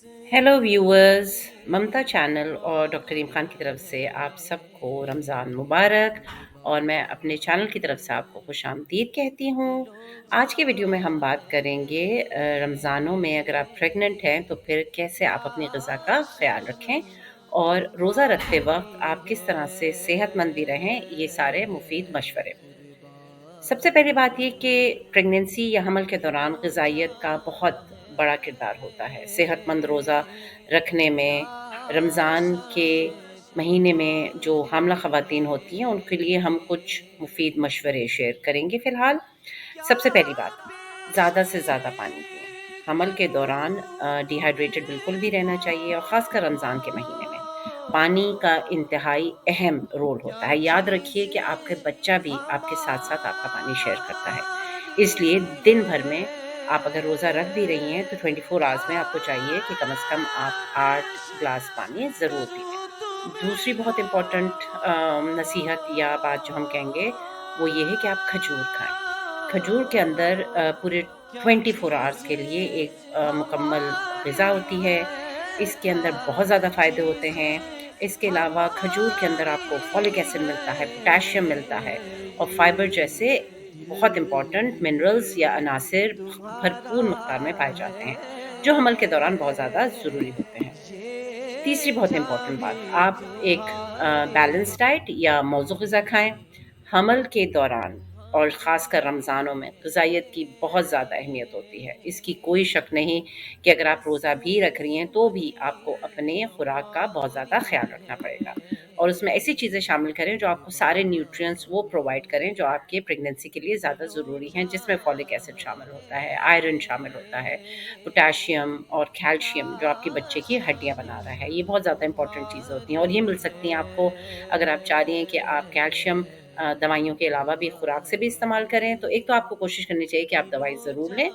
Hello viewers. Mamta channel और doctor Reem Khan की तरफ से आप सबको रमज़ान मुबारक। और मैं अपने चैनल की तरफ से आपको खुश आमदीद कहती हूँ। आज के वीडियो में हम बात करेंगे रमज़ानों में अगर आप प्रेग्नेंट हैं तो फिर कैसे आप अपनी ग़िज़ा का ख्याल रखें और रोज़ा रखते वक्त आप किस तरह से सेहतमंद भी रहें, ये सारे मुफीद मशवरे। सबसे पहली बात ये कि प्रेगनेंसी या हमल के दौरान ग़िज़ाइयत का बहुत बड़ा किरदार होता है सेहतमंद रोज़ा रखने में। रमज़ान के महीने में जो हामला ख़वातीन होती हैं उनके लिए हम कुछ मुफीद मशवरे शेयर करेंगे फ़िलहाल। सबसे पहली बात, ज़्यादा से ज़्यादा पानी पिएँ। हमल के दौरान डिहाइड्रेटेड बिल्कुल भी रहना चाहिए और ख़ासकर रमज़ान के महीने में पानी का इंतहाई अहम रोल होता है। याद रखिए कि आपका बच्चा भी आपके साथ-साथ आपका पानी शेयर करता है। इसलिए दिन भर में आप अगर रोज़ा रख भी रही हैं तो 24 आवर्स में आपको चाहिए कि कम से कम आप 8 ग्लास पानी ज़रूर पी लें। दूसरी बहुत इम्पोर्टेंट नसीहत या बात जो हम कहेंगे वो ये है कि आप खजूर खाएँ। खजूर के अंदर पूरे 24 आवर्स के लिए एक मुकम्मल ग़िज़ा होती है। इसके अंदर बहुत ज़्यादा फ़ायदे होते हैं। इसके अलावा खजूर के अंदर आपको फ़ोलिक एसिड मिलता है, पोटेशियम मिलता है और फाइबर जैसे बहुत इम्पोर्टेंट मिनरल्स या अनासिर भरपूर मक़दार में पाए जाते हैं, जो हमल के दौरान बहुत ज़्यादा ज़रूरी होते हैं। तीसरी बहुत इम्पोर्टेंट बात, आप एक बैलेंस डाइट या मौज़ू ग़िज़ा खाएँ। हमल के दौरान और ख़ासकर रमज़ानों में ग़िज़ाइयत की बहुत ज़्यादा अहमियत होती है। इसकी कोई शक नहीं कि अगर आप रोज़ा भी रख रही हैं तो भी आपको अपने खुराक का बहुत ज़्यादा ख़्याल रखना पड़ेगा और उसमें ऐसी चीज़ें शामिल करें जो आपको सारे न्यूट्रिएंट्स वो प्रोवाइड करें जो आपके प्रेगनेंसी के लिए ज़्यादा ज़रूरी हैं, जिसमें फ़ोलिक एसिड शामिल होता है, आयरन शामिल होता है, पोटेशियम और कैल्शियम जो आपके बच्चे की हड्डियाँ बना रहा है। ये बहुत ज़्यादा इम्पोर्टेंट चीज़ें होती हैं और ये मिल सकती हैं आपको अगर आप चाह रही हैं कि आप कैल्शियम दवाइयों के अलावा भी खुराक से भी इस्तेमाल करें। तो एक तो आपको कोशिश करनी चाहिए कि आप दवाई ज़रूर लें।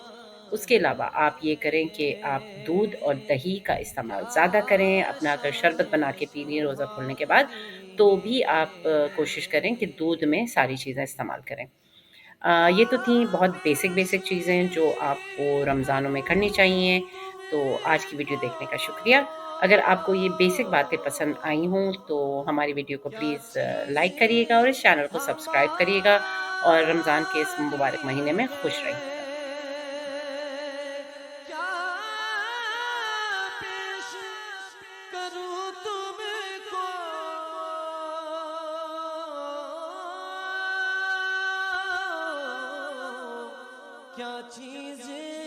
उसके अलावा आप ये करें कि आप दूध और दही का इस्तेमाल ज़्यादा करें। अपना अगर शरबत बना के पी रही हैं रोज़ा खोलने के बाद, तो भी आप कोशिश करें कि दूध में सारी चीज़ें इस्तेमाल करें। ये तो थी बहुत बेसिक चीज़ें जो आपको रमज़ानों में करनी चाहिए। तो आज की वीडियो देखने का शुक्रिया। अगर आपको ये बेसिक बातें पसंद आई हों तो हमारी वीडियो को प्लीज़ लाइक करिएगा और इस चैनल को सब्सक्राइब करिएगा और रमज़ान के इस मुबारक महीने में खुश रहिएगा। क्या पेश करूं तुमको क्या चीज़ें